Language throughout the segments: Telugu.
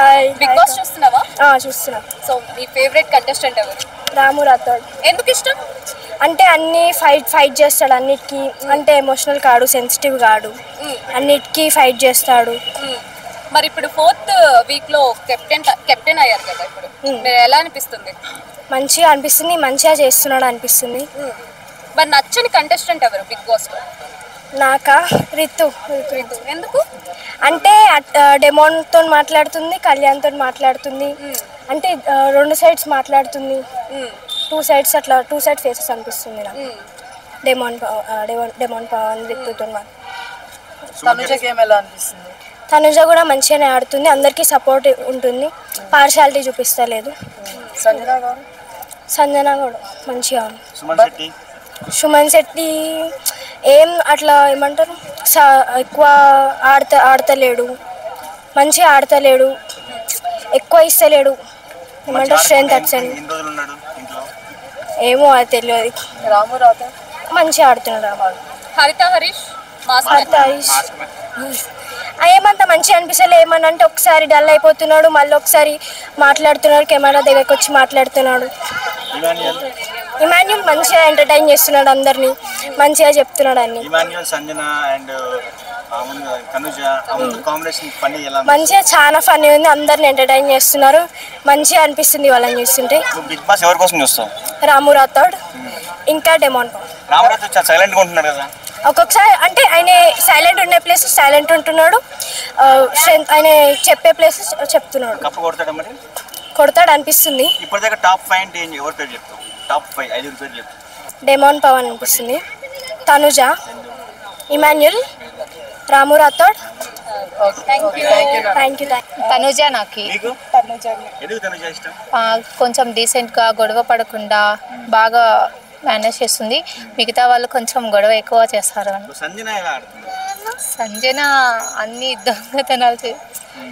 హాయ్. బిగ్ బాస్ చూస్తున్నావా? చూస్తున్నా. సో మీ ఫేవరెట్ కంటెస్టెంట్ ఎవరు? రాము రాథోడ్. ఎందుకు ఇష్టం? అంటే అన్ని ఫైట్ చేస్తాడు అన్నిటికీ. అంటే ఎమోషనల్ కాడు, సెన్సిటివ్ కాడు, అన్నిటికీ ఫైట్ చేస్తాడు. మరి ఇప్పుడు 4th వీక్ లో కెప్టెన్ అయ్యారు కదా, ఇప్పుడు మీరు ఎలా అనిపిస్తుంది? మంచిగా అనిపిస్తుంది, మంచిగా చేస్తున్నాడు అనిపిస్తుంది. మరి నచ్చని కంటెస్టెంట్ ఎవరు బిగ్ బాస్ లో? నాకా రితు. ఎందుకు? అంటే డెమోన్తో మాట్లాడుతుంది, కళ్యాణ్తో మాట్లాడుతుంది. అంటే 2 సైడ్స్ మాట్లాడుతుంది. 2 సైడ్స్ అట్లా 2 సైడ్ ఫేసెస్ అనిపిస్తుంది నాకు. డెమోన్ పవన్ రితుతో. తనుజ కూడా మంచిగానే ఆడుతుంది, అందరికీ సపోర్ట్ ఉంటుంది, పార్షాలిటీ చూపిస్తలేదు. సంజన కూడా మంచిగా ఉంది. సుమన్ శెట్టి ఏం అట్లా ఏమంటారు, ఎక్కువ ఆడతలేడు, మంచిగా ఆడతలేడు, ఎక్కువ ఇస్తలేడు. ఏమంటారు స్ట్రెంత్ అబ్సెంట్. ఏమో అది తెలియదు. రాము రాథోడ్ మంచిగా ఆడుతున్నాడు. హరిత హరీష్ ఏమంతా మంచిగా అనిపిస్తలే. ఏమన్నా అంటే ఒకసారి డల్ అయిపోతున్నాడు, మళ్ళీ ఒకసారి మాట్లాడుతున్నాడు, కెమెరా దగ్గరకు వచ్చి మాట్లాడుతున్నాడు. ఇమాన్యుల్ మంచిగా ఎంటర్టైన్ చేస్తున్నాడు, అందరినీ మంచిగా చెప్తున్నాడు అన్ని. మంచిగా చాలా ఫన్నీ ఉంది, అందరిని ఎంటర్టైన్ చేస్తున్నారు, మంచిగా అనిపిస్తుంది వాళ్ళని చూస్తుంటే. రాము రాథోడ్ ఇంకా డెమోన్. ఒక్కొక్కసారి అంటే ఆయన సైలెంట్ ఉండే ప్లేస్ సైలెంట్ ఉంటున్నాడు, ఆయన చెప్పే ప్లేస్ చెప్తున్నాడు. కొడతాడు అనిపిస్తుంది. డెమోన్ పవన్ అనిపిస్తుంది, Tanuja, Emmanuel, Ramu Rathod. Thank you. Tanuja. నాకు కొంచెం డీసెంట్గా గొడవ పడకుండా బాగా మేనేజ్ చేస్తుంది. మిగతా వాళ్ళు కొంచెం గొడవ ఎక్కువ చేస్తారు. సంజన అన్ని దొంగతనాలు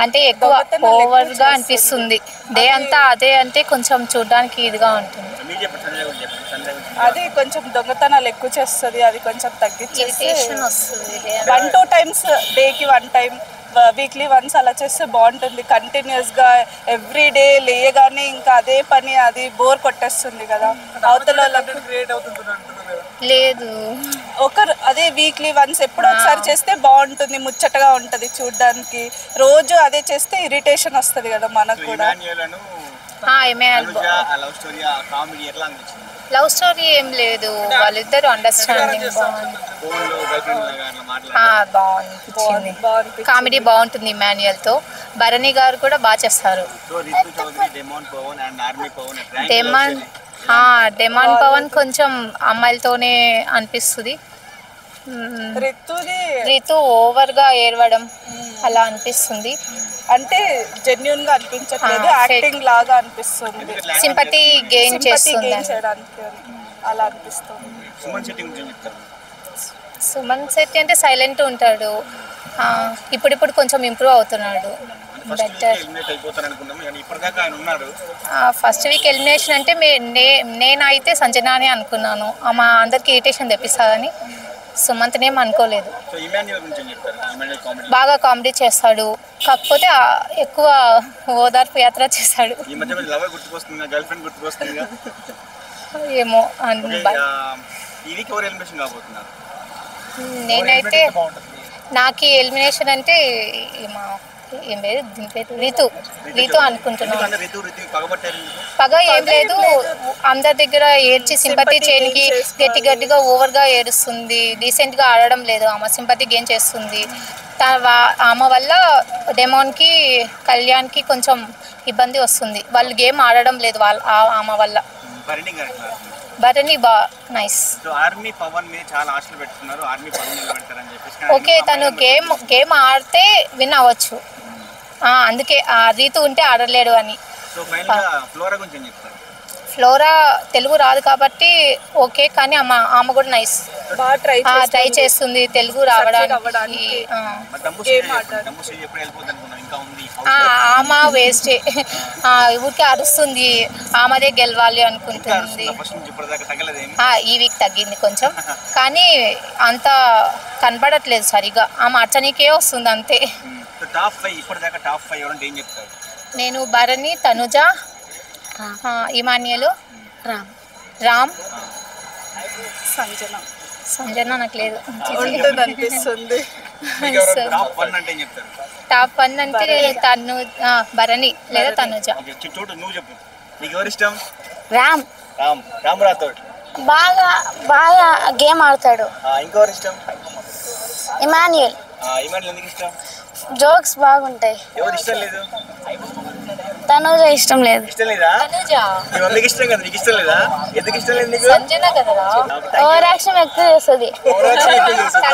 అంటే ఎక్కువ ఓవర్గా అనిపిస్తుంది. డే అంతా అదే అంటే కొంచెం చూడడానికి ఇదిగా ఉంటుంది. అది కొంచెం దొంగతనాలు ఎక్కువ చేస్తుంది, అది కొంచెం తగ్గించేసి 1-2 టైమ్స్ డేకి 1 టైం, వీక్లీ వన్స్ అలా చేస్తే బాగుంటుంది. కంటిన్యూస్గా ఎవ్రీ డే లేయగానే ఇంకా అదే పని, అది బోర్ కొట్టేస్తుంది కదా అవతల లేదు. ఒకరు అదే వీక్లీ వన్స్ ఎప్పుడో ఒకసారి చేస్తే బాగుంటుంది, ముచ్చటగా ఉంటుంది చూడడానికి. రోజు అదే చేస్తే ఇరిటేషన్ వస్తుంది కదా మనకు కూడా. లవ్ స్టోరీ ఏం లేదు, వాళ్ళిద్దరు అండర్స్టాండింగ్ బాగుంది. కామెడీ బాగుంటుంది ఇమాన్యుయల్తో. భరణి గారు కూడా బాగా చేస్తారు. డెమాన్ పవన్ కొంచెం అమ్మాయిలతోనే అనిపిస్తుంది. రితు ఓవర్గా ఏడవడం అలా అనిపిస్తుంది. అంటే జెన్యూన్ గా అనిపించట్లేదు, యాక్టింగ్ లాగా అనిపిస్తుంది. సింపతి గెయిన్ చేస్తుంది అలా అనిపిస్తుంది. సుమన్ శెట్టి అంటే సైలెంట్ ఉంటాడు, ఇప్పుడు కొంచెం ఇంప్రూవ్ అవుతున్నాడు. ఫస్ట్ వీక్ ఎలిమినేషన్ అంటే నేనైతే సంజన అని అనుకున్నాను. మా అందరికి ఇరిటేషన్ తెప్పిస్తుందని. సుమంత్నేం అనుకోలేదు. బాగా కామెడీ చేస్తాడు, కాకపోతే ఎక్కువ ఓదార్పు యాత్ర చేశాడు. ఏమో నేనైతే నాకు ఎలిమినేషన్ అంటే ఏం లేదు, దీని పేరు రీతు అనుకుంటున్నాను. పగ ఏం లేదు, అందరి దగ్గర ఏడ్చి సింపతి చేయడానికి గట్టిగా ఓవర్గా ఏడుస్తుంది, డీసెంట్గా ఆడడం లేదు. ఆమె సింపతి గెయిన్ చేస్తుంది. ఆమె వల్ల డెమోన్కి, కళ్యాణ్కి కొంచెం ఇబ్బంది వస్తుంది. వాళ్ళు గేమ్ ఆడడం లేదు ఆమె వల్ల. భరణి నైస్. ఓకే, తను గేమ్ ఆడితే విన్ అవ్వచ్చు, అందుకే రీతు ఉంటే ఆడలేడు అని. ఫ్లోరా తెలుగు రాదు కాబట్టి ఓకే, కానీ ఆమె కూడా నైస్, ట్రై చేస్తుంది తెలుగు రావడానికి. ఆమె వేస్టే, ఊరికే అరుస్తుంది, ఆమెదే గెలవాలి అనుకుంటుంది. ఈ వీక్ తగ్గింది కొంచెం, కానీ అంత కనబడట్లేదు సరిగా. ఆమె అర్చనీకే వస్తుంది అంతే. నేను భరణి, తనుజ, ఇమాన్యులు, రామ్, సంజన నాకు లేదు. ఉంటుంది అనిపిస్తుంది. టాప్ 1 అంటే తను భరణి లేదా తనుజ. రామ్ రామ్ రాథోడ్ బాగా గేమ్ ఆడతాడు. ఇంకెవరు ఇష్టం? ఇమాన్యుయల్ ఇమాన్యుల్ ఎందుకు ఇష్టం? జోక్స్ బాగుంటాయి. ఎవరు ఇష్టం లేదు? తనుజ ఇష్టం లేదు. ఇష్టం లేదా? తనుజ నీ వందకి ఇష్టం కదా, నీకు ఇష్టం లేదా? ఎందుకు ఇష్టం లేదు నీకు? సంజన కదరా. ఓవర్ యాక్షన్ ఎక్కువ చేస్తుంది. ఓవర్ యాక్షన్ ఎక్కువ చేస్తుందా?